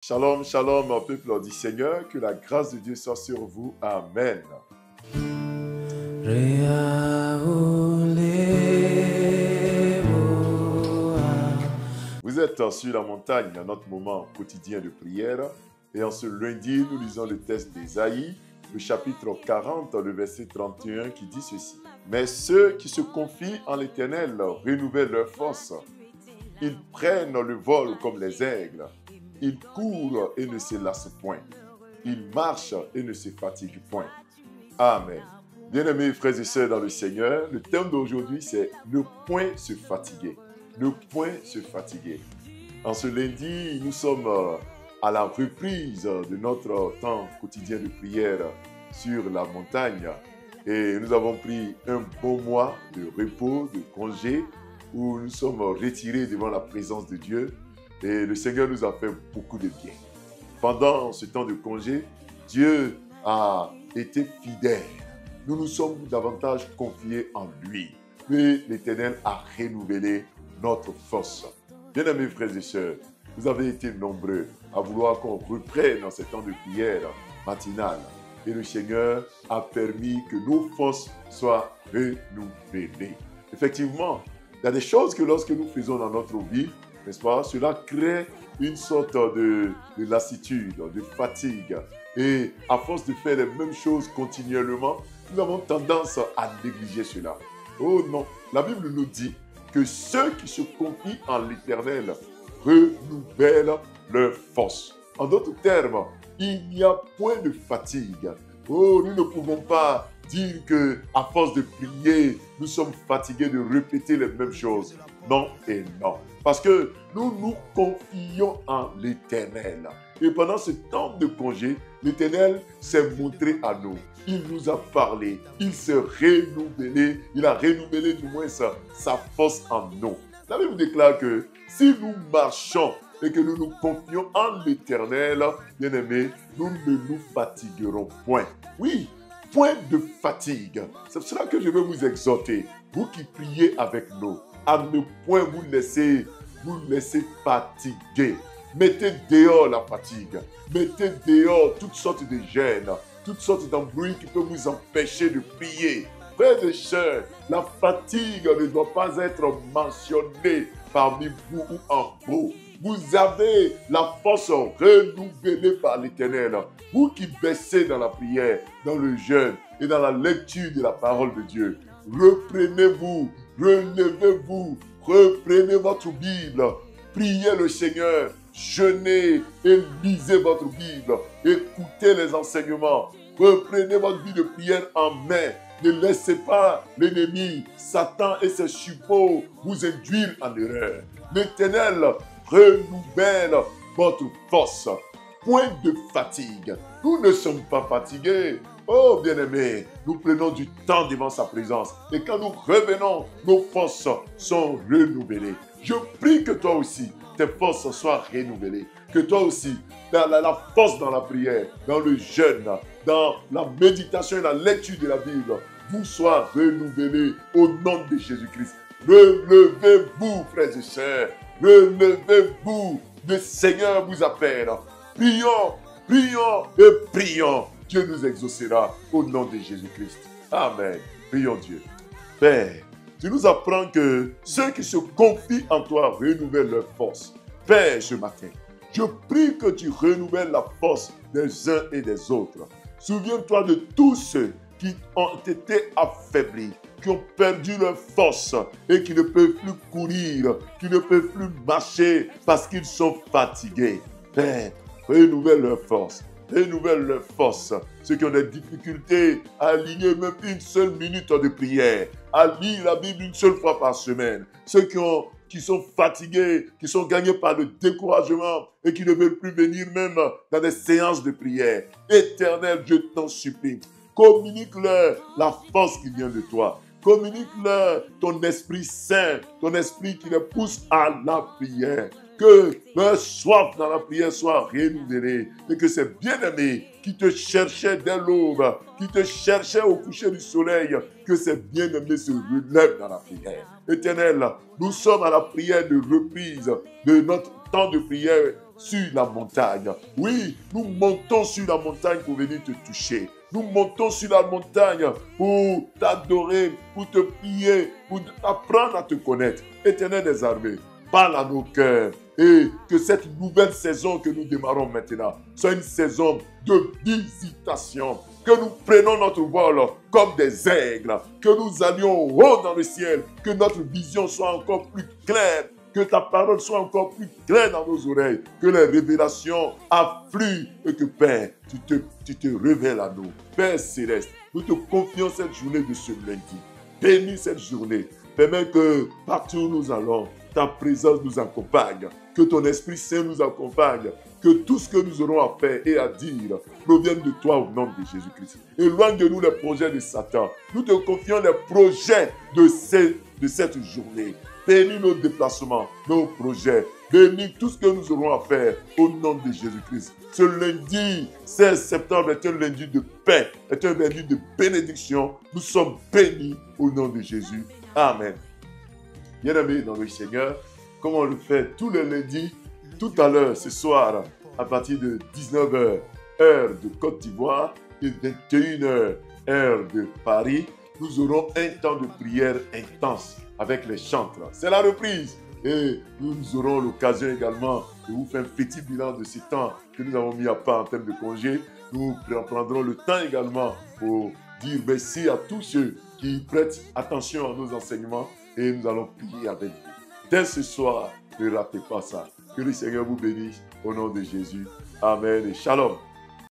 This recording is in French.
Shalom, shalom, peuple du Seigneur, que la grâce de Dieu soit sur vous. Amen. Vous êtes sur la montagne dans notre moment quotidien de prière. Et en ce lundi, nous lisons le texte d'Ésaïe, le chapitre 40, le verset 31 qui dit ceci. Mais ceux qui se confient en l'Éternel renouvellent leur force. Ils prennent le vol comme les aigles. Ils courent et ne se lassent point. Ils marchent et ne se fatiguent point. Amen. Bien-aimés frères et sœurs dans le Seigneur, le thème d'aujourd'hui c'est le point se fatiguer. Le point se fatiguer. En ce lundi, nous sommes à la reprise de notre temps quotidien de prière sur la montagne. Et nous avons pris un bon mois de repos, de congé, où nous sommes retirés devant la présence de Dieu. Et le Seigneur nous a fait beaucoup de bien. Pendant ce temps de congé, Dieu a été fidèle. Nous nous sommes davantage confiés en lui. Et l'Éternel a renouvelé notre force. Bien-aimés frères et sœurs, vous avez été nombreux à vouloir qu'on reprenne dans ces temps de prière matinale. Et le Seigneur a permis que nos forces soient renouvelées. Effectivement, il y a des choses que lorsque nous faisons dans notre vie, n'est-ce pas, cela crée une sorte de lassitude, de fatigue. Et à force de faire les mêmes choses continuellement, nous avons tendance à négliger cela. Oh non, la Bible nous dit que ceux qui se confient en l'Éternel renouvellent leur force. En d'autres termes, il n'y a point de fatigue. Oh, nous ne pouvons pas dire qu'à force de prier, nous sommes fatigués de répéter les mêmes choses. Non et non. Parce que nous nous confions en l'Éternel. Et pendant ce temps de congé, l'Éternel s'est montré à nous. Il nous a parlé. Il s'est renouvelé. Il a renouvelé du moins sa force en nous. La Bible déclare que si nous marchons et que nous nous confions en l'Éternel, bien-aimés, nous ne nous fatiguerons point. Oui, point de fatigue. C'est pour cela que je veux vous exhorter, vous qui priez avec nous, à ne point vous laisser fatiguer. Mettez dehors la fatigue. Mettez dehors toutes sortes de gênes, toutes sortes d'embrouilles qui peuvent vous empêcher de prier. Frères et sœurs, la fatigue ne doit pas être mentionnée parmi vous ou en vous. Vous avez la force renouvelée par l'Éternel. Vous qui baissez dans la prière, dans le jeûne et dans la lecture de la parole de Dieu. Reprenez-vous, relevez-vous, reprenez votre Bible, priez le Seigneur, jeûnez et lisez votre Bible, écoutez les enseignements, reprenez votre vie de prière en main. Ne laissez pas l'ennemi, Satan et ses suppôts vous induire en erreur. L'Éternel renouvelle votre force. Point de fatigue. Nous ne sommes pas fatigués. Oh bien-aimés, nous prenons du temps devant sa présence. Et quand nous revenons, nos forces sont renouvelées. Je prie que toi aussi, tes forces soient renouvelées. Que toi aussi, la force dans la prière, dans le jeûne, dans la méditation et la lecture de la Bible, vous soit renouvelée au nom de Jésus-Christ. Relevez-vous, frères et sœurs. Relevez-vous. Le Seigneur vous appelle. Prions, prions et prions. Dieu nous exaucera au nom de Jésus-Christ. Amen. Prions Dieu. Père, tu nous apprends que ceux qui se confient en toi renouvellent leur force. Père, ce matin, je prie que tu renouvelles la force des uns et des autres. Souviens-toi de tous ceux qui ont été affaiblis, qui ont perdu leur force et qui ne peuvent plus courir, qui ne peuvent plus marcher parce qu'ils sont fatigués. Père, renouvelle leur force. Renouvelle leur force. Ceux qui ont des difficultés à aligner même une seule minute de prière, à lire la Bible une seule fois par semaine. Ceux qui sont fatigués, qui sont gagnés par le découragement et qui ne veulent plus venir même dans des séances de prière. Éternel, je t'en supplie, communique-leur la force qui vient de toi. Communique-leur ton Esprit Saint, ton Esprit qui les pousse à la prière. Que leur soif dans la prière soit renouvelée et que ces bien-aimés qui te cherchaient dès l'aube, qui te cherchaient au coucher du soleil, que ces bien-aimés se relèvent dans la prière. Éternel, nous sommes à la prière de reprise de notre temps de prière sur la montagne. Oui, nous montons sur la montagne pour venir te toucher. Nous montons sur la montagne pour t'adorer, pour te prier, pour apprendre à te connaître. Éternel des armées, parle à nos cœurs. Et que cette nouvelle saison que nous démarrons maintenant soit une saison de visitation. Que nous prenions notre vol comme des aigles. Que nous allions haut dans le ciel. Que notre vision soit encore plus claire. Que ta parole soit encore plus claire dans nos oreilles. Que les révélations affluent et que, Père, tu te révèles à nous. Père céleste, nous te confions cette journée de ce lundi. Bénis cette journée. Permets que partout où nous allons, ta présence nous accompagne. Que ton Esprit Saint nous accompagne. Que tout ce que nous aurons à faire et à dire provienne de toi au nom de Jésus-Christ. Éloigne de nous les projets de Satan. Nous te confions les projets de cette journée. Bénis nos déplacements, nos projets. Bénis tout ce que nous aurons à faire au nom de Jésus-Christ. Ce lundi 16 septembre est un lundi de paix, est un lundi de bénédiction. Nous sommes bénis au nom de Jésus. Amen. Bien-aimés dans le Seigneur, comme on le fait tous les lundis, tout à l'heure, ce soir, à partir de 19h, heure de Côte d'Ivoire, et 21h, heure de Paris, nous aurons un temps de prière intense avec les chantres. C'est la reprise. Et nous aurons l'occasion également de vous faire un petit bilan de ce temps que nous avons mis à part en termes de congé. Nous prendrons le temps également pour dire merci à tous ceux qui prêtent attention à nos enseignements et nous allons prier avec vous. Dès ce soir, ne ratez pas ça. Que le Seigneur vous bénisse au nom de Jésus. Amen et shalom.